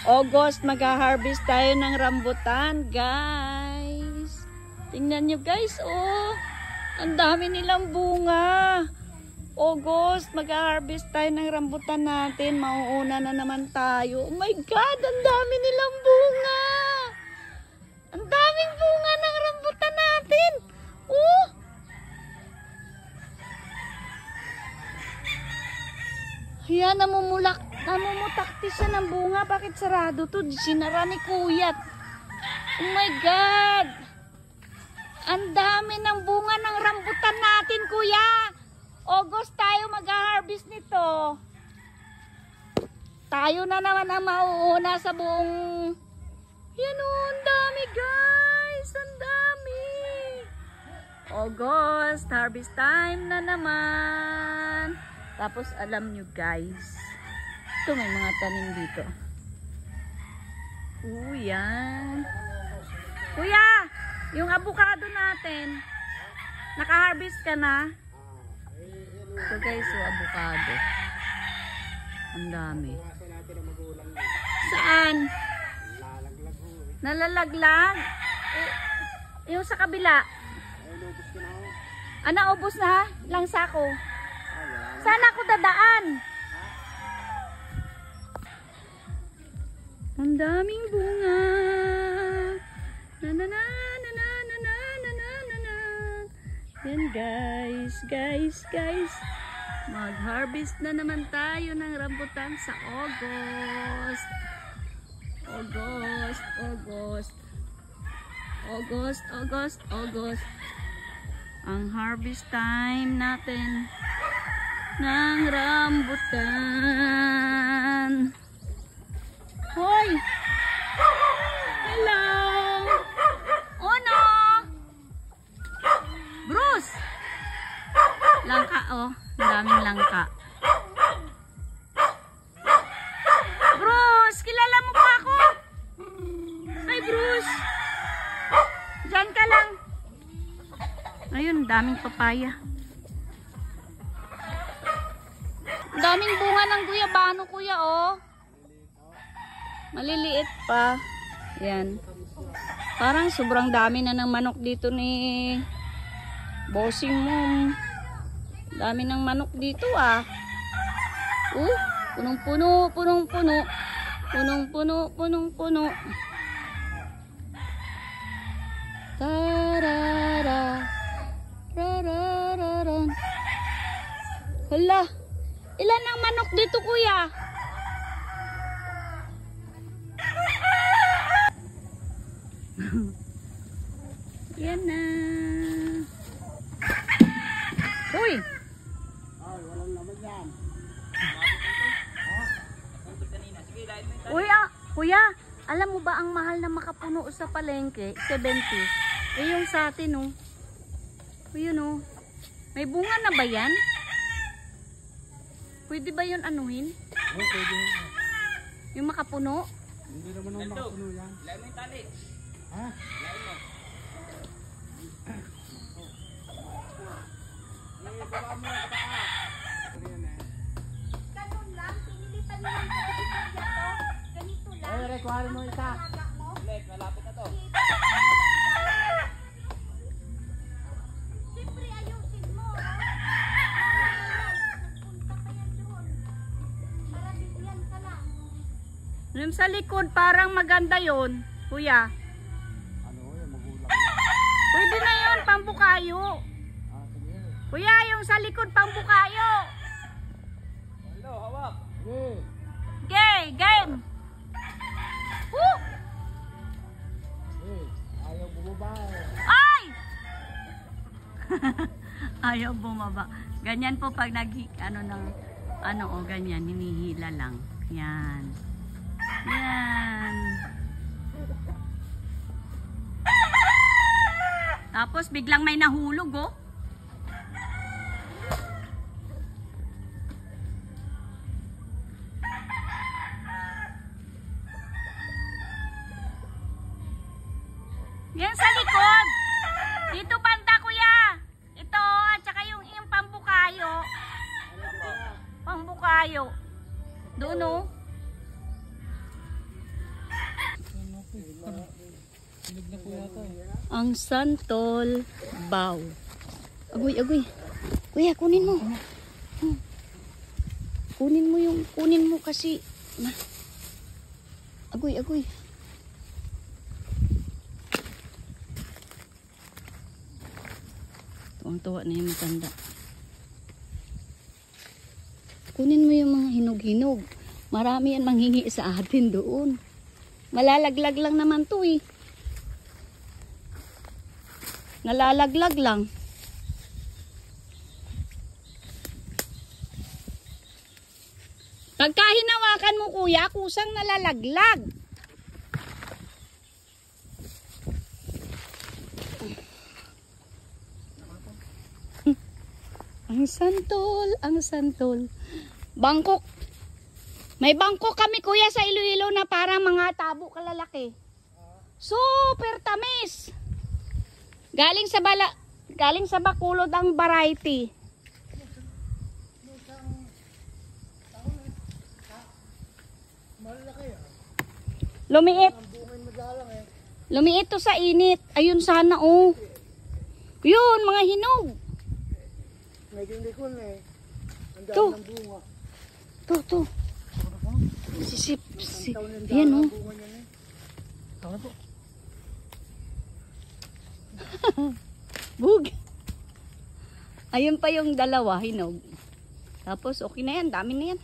August, mag-harvest tayo ng rambutan, guys. Tingnan nyo, guys, oh. Ang dami nilang bunga. August, mag-harvest tayo ng rambutan natin. Mauuna na naman tayo. Oh my God, ang dami nilang bunga. Ang daming bunga ng rambutan natin. Oh! Ayan, namumutakti siya ng bunga. Bakit sarado to? Sinara ni Kuya. Oh my God! Ang dami ng bunga ng rambutan natin, Kuya. August tayo mag-harvest nito. Tayo na naman ang mauuna sa buong... Yan o, ang dami, guys. Ang dami. August, harvest time na naman. Tapos alam nyo, guys, ito may mga tanim dito. Yan. Kuya, yung avocado natin, naka-harvest ka na? Ito guys, yung avocado. Ang dami. Saan? Nalalaglag? Yung sa kabila. Naubos na? Lang sako. Saan ako dadaan? Ang daming bunga. Na na na na na na na na na na. Yan guys. Mag-harvest na naman tayo ng rambutan sa August. August. Ang harvest time natin ng rambutan. Hoy! Hello! Oh no! Bruce! Langka oh. Ang daming langka. Bruce! Kilala mo pa ako? Hi Bruce! Diyan ka lang. Ayun, daming papaya. Daming bunga ng guyabano, Kuya, oh. Maliliit pa. Yan. Parang sobrang dami na ng manok dito ni bossing mo. Dami ng manok dito, ah. Punong-puno. Punong-puno. Tarara. Rarara. Hala. Ilan ang manok dito, Kuya? Yan na. Uy! Ay, walang naman yan. Uy, Kuya, alam mo ba ang mahal na makapuno sa palengke? 70. Yung sa atin, oh. Yun, oh. May bunga na ba yan? Pwede ba yun anuhin? Oo, pwede. Yung makapuno? Hindi naman ang makapuno yan. Lain mo yung tali. Ha? Lain mo. Baba mo yung kataas. Ganun lang, pinilitan mo lang sa ganito. Ganito lang. Ay, rekwari mo isa. Ulit, malapit na to. Siyempre, ayusin mo. Punta ka yan doon. Para bigyan ka lang. Yung sa likod, parang maganda yon, Kuya. Ano, yung magulang. Pwede na yun, pambukayo. Sige. Kuya, yung sa likod, pambukayo. Hello, hawak. Sige. Game! Woo! Ayaw bumaba eh. Ay! Ayaw bumaba. Ganyan po pag ganyan, hinihila lang. Yan. Tapos biglang may nahulog, oh. Yan sa likod. Dito banda, Kuya. Ito, at saka yung pambukayo. Pambukayo. Doon, oh. Ang santol baw. Agoy, agoy. Kuya, kunin mo. Kunin mo kasi. Na. Agoy, agoy. Tuwang-tuwa na yung matanda. Kunin mo yung mga hinog-hinog. Marami yan manghingi sa atin doon. Malalaglag lang naman to eh. Nalalaglag lang. Pagka hinawakan mo kuya, kusang nalalaglag. Ang santol, ang santol. Bangkok. May bangkok kami kuya sa Iloilo na para mga tabo kalalaki. Super tamis. Galing sa Bacolod ang variety. Lumiit. Lumiit to sa init. Ayun sana oh. Yun, mga hinog. Medyo hindi ko na eh. Ang dami To. ng bunga. To. Yan oh. Bunga niya na eh. Tama po. Bug. Ayun pa yung dalawa, hinog. Tapos okay na yan, dami na yan.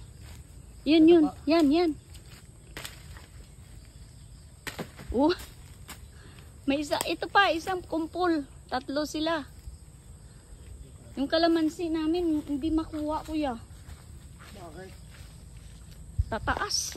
Yun. Yan. Oh. May isa, ito pa, isang kumpol. 3 sila. Yung kalamansi namin, hindi makuha kuya. Bakit? Tataas.